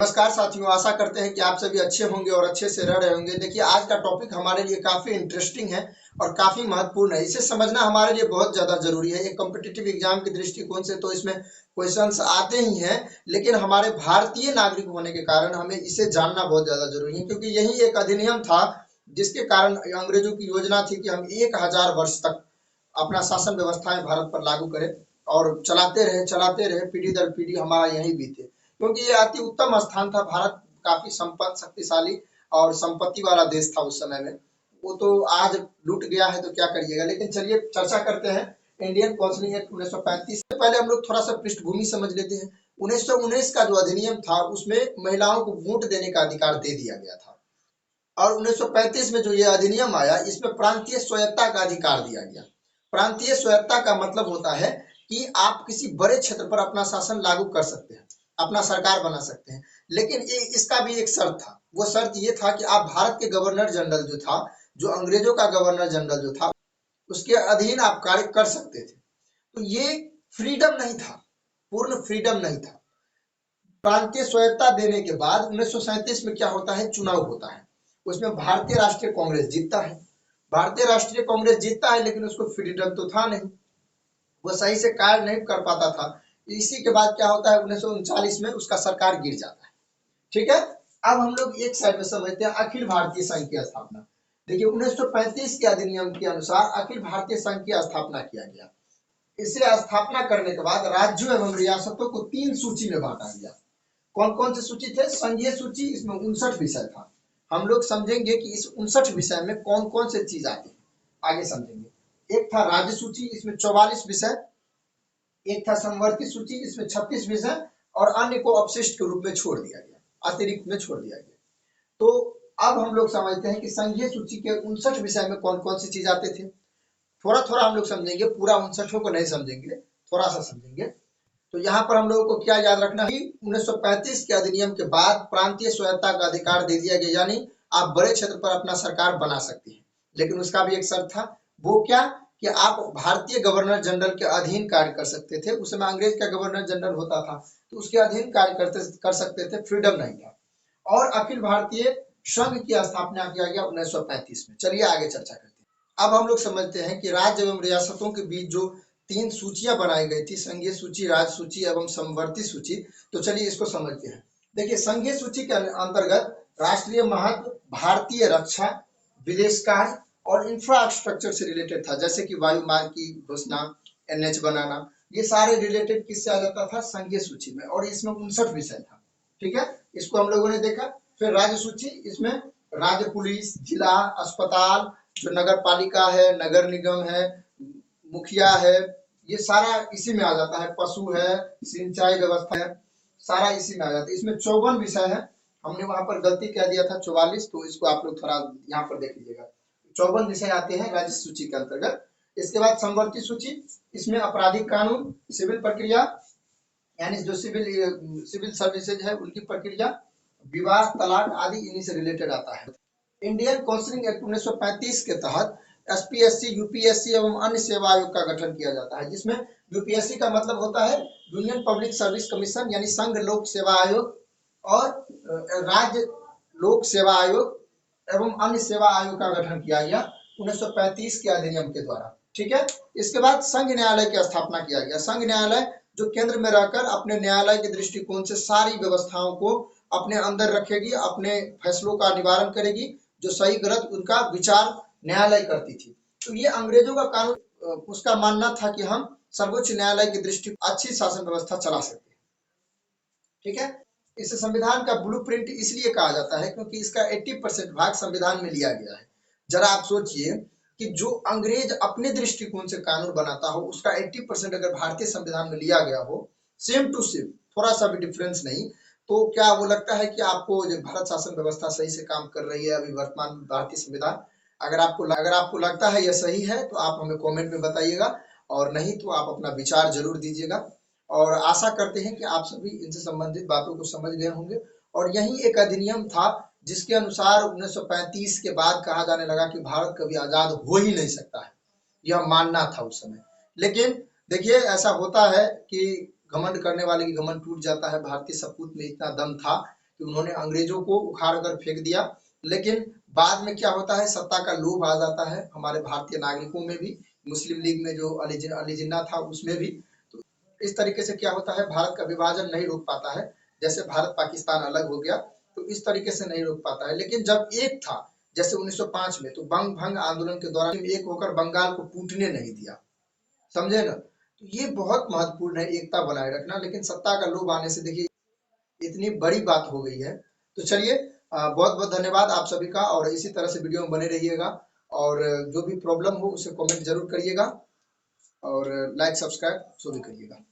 नमस्कार साथियों, आशा करते हैं कि आप सभी अच्छे होंगे और अच्छे से रह रहे होंगे। देखिए, आज का टॉपिक हमारे लिए काफी इंटरेस्टिंग है और काफी महत्वपूर्ण है। इसे समझना हमारे लिए बहुत ज्यादा जरूरी है। एक कॉम्पिटिटिव एग्जाम के दृष्टिकोण से तो इसमें क्वेश्चंस आते ही हैं, लेकिन हमारे भारतीय नागरिक होने के कारण हमें इसे जानना बहुत ज्यादा जरूरी है, क्योंकि यही एक अधिनियम था जिसके कारण अंग्रेजों की योजना थी कि हम 1000 वर्ष तक अपना शासन व्यवस्थाएं भारत पर लागू करें और चलाते रहे पीढ़ी दर पीढ़ी हमारा यही बीते, क्योंकि ये अति उत्तम स्थान था। भारत काफी संपन्न, शक्तिशाली और संपत्ति वाला देश था उस समय में। वो तो आज लूट गया है, तो क्या करिएगा। लेकिन चलिए चर्चा करते हैं इंडियन काउंसिलिंग एक्ट 1935 से। पहले हम लोग थोड़ा सा पृष्ठभूमि समझ लेते हैं। 1919 का जो अधिनियम था उसमें महिलाओं को वोट देने का अधिकार दे दिया गया था, और 1935 में जो ये अधिनियम आया इसमें प्रांतीय स्वायत्ता का अधिकार दिया गया। प्रांतीय स्वायत्ता का मतलब होता है कि आप किसी बड़े क्षेत्र पर अपना शासन लागू कर सकते हैं, अपना सरकार बना सकते हैं। लेकिन इसका भी एक शर्त था। वो शर्त ये था कि आप भारत के गवर्नर जनरल जो था, जो अंग्रेजों का गवर्नर जनरल जो था, उसके अधीन आप कार्य कर सकते थे। तो ये फ्रीडम नहीं था, पूर्ण फ्रीडम नहीं था। प्रांतीय स्वायत्ता देने के बाद 1937 में क्या होता है, चुनाव होता है। उसमें भारतीय राष्ट्रीय कांग्रेस जीतता है। भारतीय राष्ट्रीय कांग्रेस जीतता है, लेकिन उसको फ्रीडम तो था नहीं, वो सही से कार्य नहीं कर पाता था। इसी के बाद क्या होता है, 1939 में उसका सरकार गिर जाता है। ठीक है। अब हम लोग एक साइड में समझते हैं अखिल भारतीय संघ की स्थापना। देखिए, 1935 के अधिनियम के अनुसार अखिल भारतीय संघ की स्थापना किया गया। इसे स्थापना करने के बाद राज्यों एवं रियासतों को 3 सूची में बांटा गया। कौन कौन से सूची थे? संघीय सूची, इसमें 59 विषय था। हम लोग समझेंगे कि इस 59 विषय में कौन कौन से चीज आती है, आगे समझेंगे। एक था राज्य सूची, इसमें 44 विषय। एक था समवर्ती सूची, इसमें 36 विषय, और अन्य को अपशिष्ट के रूप में छोड़ दिया गया, अतिरिक्त में छोड़ दिया गया। तो अब हम लोग समझते हैं कि संघीय सूची के 59 विषय में कौन कौन सी चीज आते थे। थोड़ा थोड़ा हम लोग समझेंगे, पूरा 59 को नहीं समझेंगे, थोड़ा सा समझेंगे। तो यहाँ पर हम लोगों को क्या याद रखना है, 1935 के अधिनियम के बाद प्रांतीय स्वायत्ता का अधिकार दे दिया गया, यानी आप बड़े क्षेत्र पर अपना सरकार बना सकते हैं। लेकिन उसका भी एक शर्त था। वो क्या कि आप भारतीय गवर्नर जनरल के अधीन कार्य कर सकते थे। उस समय अंग्रेज का गवर्नर जनरल होता था, तो उसके अधीन कार्य कर सकते थे, फ्रीडम नहीं था। और अखिल भारतीय संघ की स्थापना किया गया 1935 में। चलिए आगे चर्चा करते हैं। अब हम लोग समझते हैं कि राज्य एवं रियासतों के बीच जो 3 सूचियां बनाई गई थी, संघीय सूची, राज्य सूची एवं समवर्ती सूची। तो चलिए इसको समझते हैं। देखिए, संघीय सूची के अंतर्गत राष्ट्रीय महत्व, भारतीय रक्षा, विदेश कार्य और इंफ्रास्ट्रक्चर से रिलेटेड था, जैसे कि वायु मार्ग की घोषणा, एनएच बनाना। ये सारे रिलेटेड किससे आ जाता था? संघीय सूची में। और इसमें 59 विषय था। ठीक है, इसको हम लोगों ने देखा। फिर राज्य सूची, इसमें राज्य पुलिस, जिला, अस्पताल, जो नगर पालिका है, नगर निगम है, मुखिया है, ये सारा इसी में आ जाता है। पशु है, सिंचाई व्यवस्था है, सारा इसी में आ जाता है। इसमें 54 विषय है। हमने वहां पर गलती कह दिया था 44, तो इसको आप लोग थोड़ा यहाँ पर देख लीजिएगा। 54 विषय आते हैं राज्य सूची के अंतर्गत। इसके बाद समवर्ती सूची, इसमें आपराधिक कानून, सिविल प्रक्रिया, यानी जो सिविल सर्विसेज है उनकी प्रक्रिया, विवाह, तलाक आदि इन्हीं से रिलेटेड आता है। इंडियन काउंसिलिंग एक्ट 1935 के तहत एसपीएससी, यूपीएससी एवं अन्य सेवा आयोग का गठन किया जाता है, जिसमें यूपीएससी का मतलब होता है यूनियन पब्लिक सर्विस कमीशन, यानी संघ लोक सेवा आयोग, और राज्य लोक सेवा आयोग एवं अन्य सेवा आयोग का गठन किया गया 1935 के अधिनियम के द्वारा। ठीक है। इसके बाद संघ न्यायालय की स्थापना किया गया। संघ न्यायालय जो केंद्र में रहकर अपने न्यायालय के दृष्टिकोण से सारी व्यवस्थाओं को अपने अंदर रखेगी, अपने फैसलों का निवारण करेगी, जो सही गलत उनका विचार न्यायालय करती थी। तो ये अंग्रेजों का कानून, उसका मानना था कि हम सर्वोच्च न्यायालय की दृष्टि अच्छी शासन व्यवस्था चला सकते हैं। ठीक है। इस संविधान का ब्लूप्रिंट इसलिए कहा जाता है क्योंकि इसका 80% भाग संविधान में लिया गया है। जरा आप सोचिए कि जो अंग्रेज अपने दृष्टिकोण से कानून बनाता हो, उसका 80% अगर भारतीय संविधान में लिया गया हो, सेम टू सेम, थोड़ा सा भी डिफरेंस नहीं, तो क्या वो लगता है कि आपको भारत शासन व्यवस्था सही से काम कर रही है अभी वर्तमान भारतीय संविधान? अगर आपको लगता है यह सही है तो आप हमें कमेंट में बताइएगा, और नहीं तो आप अपना विचार जरूर दीजिएगा। और आशा करते हैं कि आप सभी इनसे संबंधित बातों को समझ गए होंगे। और यही एक अधिनियम था जिसके अनुसार 1935 के बाद कहा जाने लगा कि भारत कभी आजाद हो ही नहीं सकता है, यह मानना था उस समय। लेकिन देखिए, ऐसा होता है कि घमंड करने वाले की घमंड टूट जाता है। भारतीय सपूत में इतना दम था कि उन्होंने अंग्रेजों को उखाड़ कर फेंक दिया। लेकिन बाद में क्या होता है, सत्ता का लोभ आ जाता है हमारे भारतीय नागरिकों में भी, मुस्लिम लीग में जो अली जिन्ना था उसमें भी। तो इस तरीके से क्या होता है, भारत का विभाजन नहीं रोक पाता है। जैसे भारत पाकिस्तान अलग हो गया तो इस तरीके से नहीं रोक पाता है। लेकिन जब एक था जैसे 1905 में, तो बंग भंग आंदोलन के दौरान एक होकर बंगाल को टूटने नहीं दिया, समझे ना। तो ये बहुत महत्वपूर्ण है, एकता बनाए रखना। लेकिन सत्ता का लोभ आने से देखिए इतनी बड़ी बात हो गई है। तो चलिए, बहुत बहुत धन्यवाद आप सभी का, और इसी तरह से वीडियो में बने रहिएगा, और जो भी प्रॉब्लम हो उसे कमेंट जरूर करिएगा, और लाइक सब्सक्राइब सभी करिएगा।